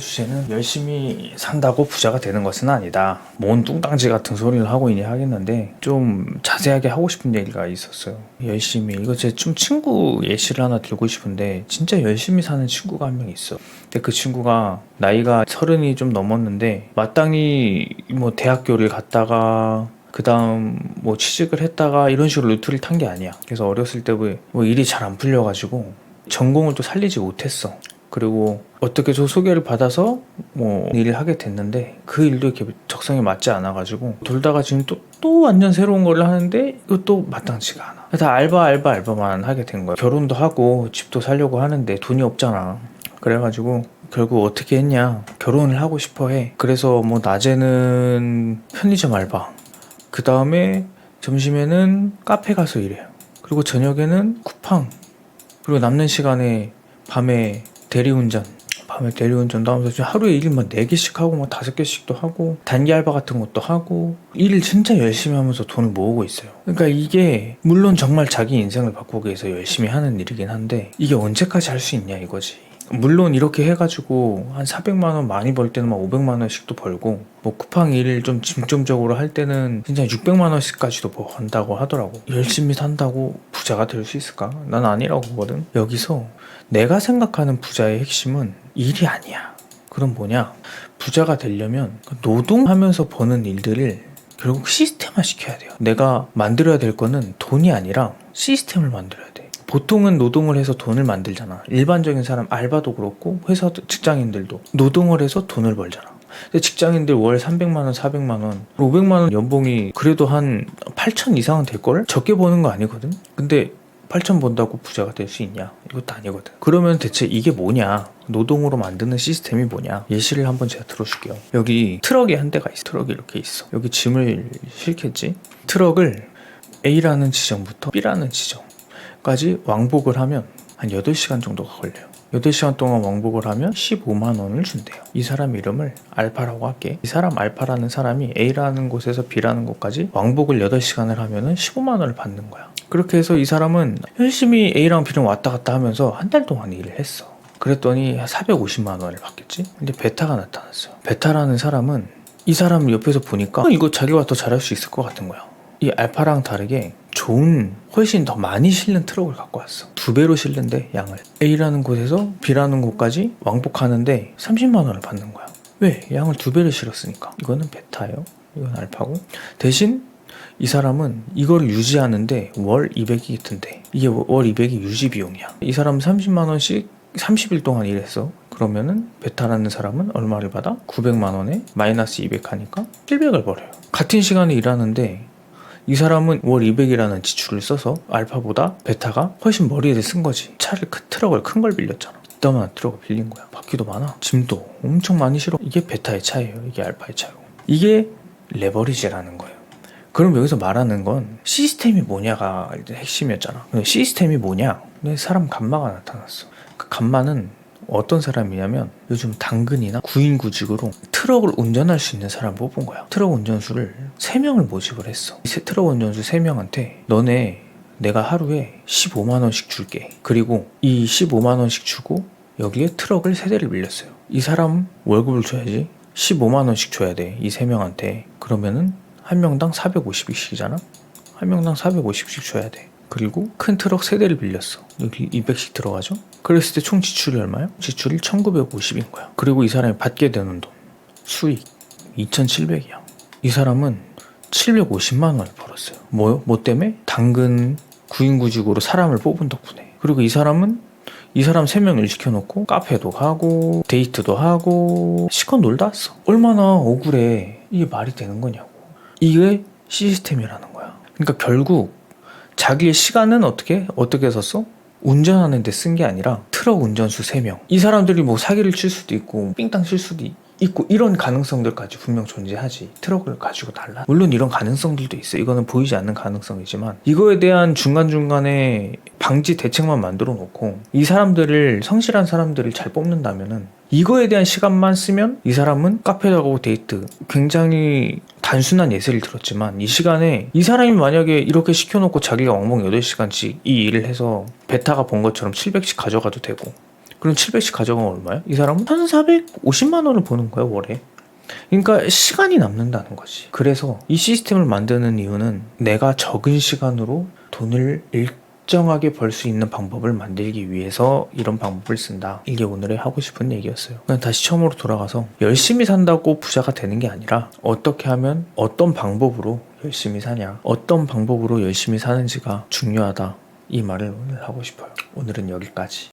주제는 열심히 산다고 부자가 되는 것은 아니다. 뭔 뚱땅지 같은 소리를 하고 있니 하겠는데 좀 자세하게 하고 싶은 얘기가 있었어요. 열심히 이거 제 좀 친구 예시를 하나 들고 싶은데 진짜 열심히 사는 친구가 한 명 있어. 근데 그 친구가 나이가 30이 좀 넘었는데 마땅히 뭐 대학교를 갔다가 그 다음 뭐 취직을 했다가 이런 식으로 루트를 탄 게 아니야. 그래서 어렸을 때 뭐 일이 잘 안 풀려가지고 전공을 또 살리지 못했어. 그리고 어떻게 저 소개를 받아서 뭐 일을 하게 됐는데 그 일도 이렇게 적성에 맞지 않아가지고 돌다가 지금 또 완전 새로운 걸 하는데 이것도 마땅치가 않아. 다 알바만 하게 된 거야. 결혼도 하고 집도 살려고 하는데 돈이 없잖아. 그래가지고 결국 어떻게 했냐, 결혼을 하고 싶어 해. 그래서 뭐 낮에는 편의점 알바, 그 다음에 점심에는 카페 가서 일해요. 그리고 저녁에는 쿠팡, 그리고 남는 시간에 밤에 대리운전도 하면서 하루에 일 막 4개씩 하고 막 5개씩도 하고 단기 알바 같은 것도 하고 일을 진짜 열심히 하면서 돈을 모으고 있어요. 그러니까 이게 물론 정말 자기 인생을 바꾸기 위해서 열심히 하는 일이긴 한데 이게 언제까지 할 수 있냐 이거지. 물론 이렇게 해가지고 한 400만 원 많이 벌 때는 막 500만 원씩도 벌고 뭐 쿠팡 일을 좀 중점적으로 할 때는 진짜 600만 원씩까지도 번다고 하더라고. 열심히 산다고 부자가 될 수 있을까? 난 아니라고 보거든. 여기서 내가 생각하는 부자의 핵심은 일이 아니야. 그럼 뭐냐? 부자가 되려면 노동하면서 버는 일들을 결국 시스템화 시켜야 돼요. 내가 만들어야 될 거는 돈이 아니라 시스템을 만들어야 돼. 보통은 노동을 해서 돈을 만들잖아. 일반적인 사람, 알바도 그렇고 회사 직장인들도 노동을 해서 돈을 벌잖아. 근데 직장인들 월 300만 원, 400만 원, 500만 원 연봉이 그래도 한 8천 이상은 될걸? 적게 버는 거 아니거든? 근데 8천 번다고 부자가 될 수 있냐? 이것도 아니거든. 그러면 대체 이게 뭐냐? 노동으로 만드는 시스템이 뭐냐? 예시를 한번 제가 들어줄게요. 여기 트럭이 한 대가 있어. 트럭이 이렇게 있어. 여기 짐을 싣겠지? 트럭을 A라는 지점부터 B라는 지점까지 왕복을 하면 한 8시간 정도가 걸려요. 8시간 동안 왕복을 하면 15만 원을 준대요. 이 사람 이름을 알파라고 할게. 이 사람 알파라는 사람이 A라는 곳에서 B라는 곳까지 왕복을 8시간을 하면은 15만 원을 받는 거야. 그렇게 해서 이 사람은 열심히 A랑 B랑 왔다 갔다 하면서 한 달 동안 일을 했어. 그랬더니 450만 원을 받겠지? 근데 베타가 나타났어요. 베타라는 사람은 이 사람 옆에서 보니까 이거 자기가 더 잘할 수 있을 것 같은 거야. 이 알파랑 다르게 훨씬 더 많이 실는 트럭을 갖고 왔어. 2배로 실는데 양을. A라는 곳에서 B라는 곳까지 왕복하는데 30만 원을 받는 거야. 왜? 양을 2배를 실었으니까. 이거는 베타예요. 이건 알파고. 대신 이 사람은 이걸 유지하는데 월 200이 든대. 이게 월 200이 유지 비용이야. 이 사람은 30만 원씩 30일 동안 일했어. 그러면은 베타라는 사람은 얼마를 받아? 900만 원에 마이너스 200 하니까 700을 벌어요. 같은 시간에 일하는데 이 사람은 월 200이라는 지출을 써서 알파보다 베타가 훨씬 머리를 쓴 거지. 트럭을 큰 걸 빌렸잖아. 이따만한 트럭을 빌린 거야. 바퀴도 많아. 짐도 엄청 많이 실어. 이게 베타의 차이예요. 이게 알파의 차이고. 이게 레버리지라는 거예요. 그럼 여기서 말하는 건 시스템이 뭐냐가 일단 핵심이었잖아. 시스템이 뭐냐? 사람 간마가 나타났어. 그 간마는 어떤 사람이냐면 요즘 당근이나 구인구직으로 트럭을 운전할 수 있는 사람 뽑은 거야. 트럭 운전수를 3명을 모집을 했어. 트럭 운전수 3명한테 너네 내가 하루에 15만 원씩 줄게. 그리고 이 15만 원씩 주고 여기에 트럭을 3대를 빌렸어요. 이 사람 월급을 줘야지. 15만 원씩 줘야 돼. 이 3명한테. 그러면은 한 명당 450씩이잖아. 한 명당 450씩 줘야 돼. 그리고 큰 트럭 3대를 빌렸어. 여기 200씩 들어가죠. 그랬을 때 총 지출이 얼마야? 지출이 1950인 거야. 그리고 이 사람이 받게 되는 돈 수익 2700이야. 이 사람은 750만 원을 벌었어요. 뭐 때문에? 당근 구인구직으로 사람을 뽑은 덕분에. 그리고 이 사람 3명 일 시켜놓고 카페도 가고 데이트도 하고 시컷 놀다 왔어. 얼마나 억울해. 이게 말이 되는 거냐고. 이게 시스템이라는 거야. 그러니까 결국 자기의 시간은 어떻게 썼어? 운전하는 데 쓴 게 아니라 트럭 운전수 3명. 이 사람들이 뭐 사기를 칠 수도 있고 삥땅 칠 수도 있고 이런 가능성들까지 분명 존재하지. 트럭을 가지고 달라. 물론 이런 가능성들도 있어. 이거는 보이지 않는 가능성이지만 이거에 대한 중간중간에 방지 대책만 만들어 놓고 이 사람들을, 성실한 사람들을 잘 뽑는다면은 이거에 대한 시간만 쓰면 이 사람은 카페 가고 데이트, 굉장히 단순한 예시를 들었지만 이 시간에 이 사람이 만약에 이렇게 시켜놓고 자기가 왕복 8시간씩 이 일을 해서 베타가 번 것처럼 700씩 가져가도 되고 그럼 700씩 가져가면 얼마야? 이 사람은 1450만 원을 버는 거야 월에. 그러니까 시간이 남는다는 거지. 그래서 이 시스템을 만드는 이유는 내가 적은 시간으로 돈을 일정하게 벌 수 있는 방법을 만들기 위해서 이런 방법을 쓴다. 이게 오늘의 하고 싶은 얘기였어요. 그냥 다시 처음으로 돌아가서 열심히 산다고 부자가 되는 게 아니라 어떻게 하면 어떤 방법으로 열심히 사냐, 어떤 방법으로 열심히 사는지가 중요하다. 이 말을 오늘 하고 싶어요. 오늘은 여기까지.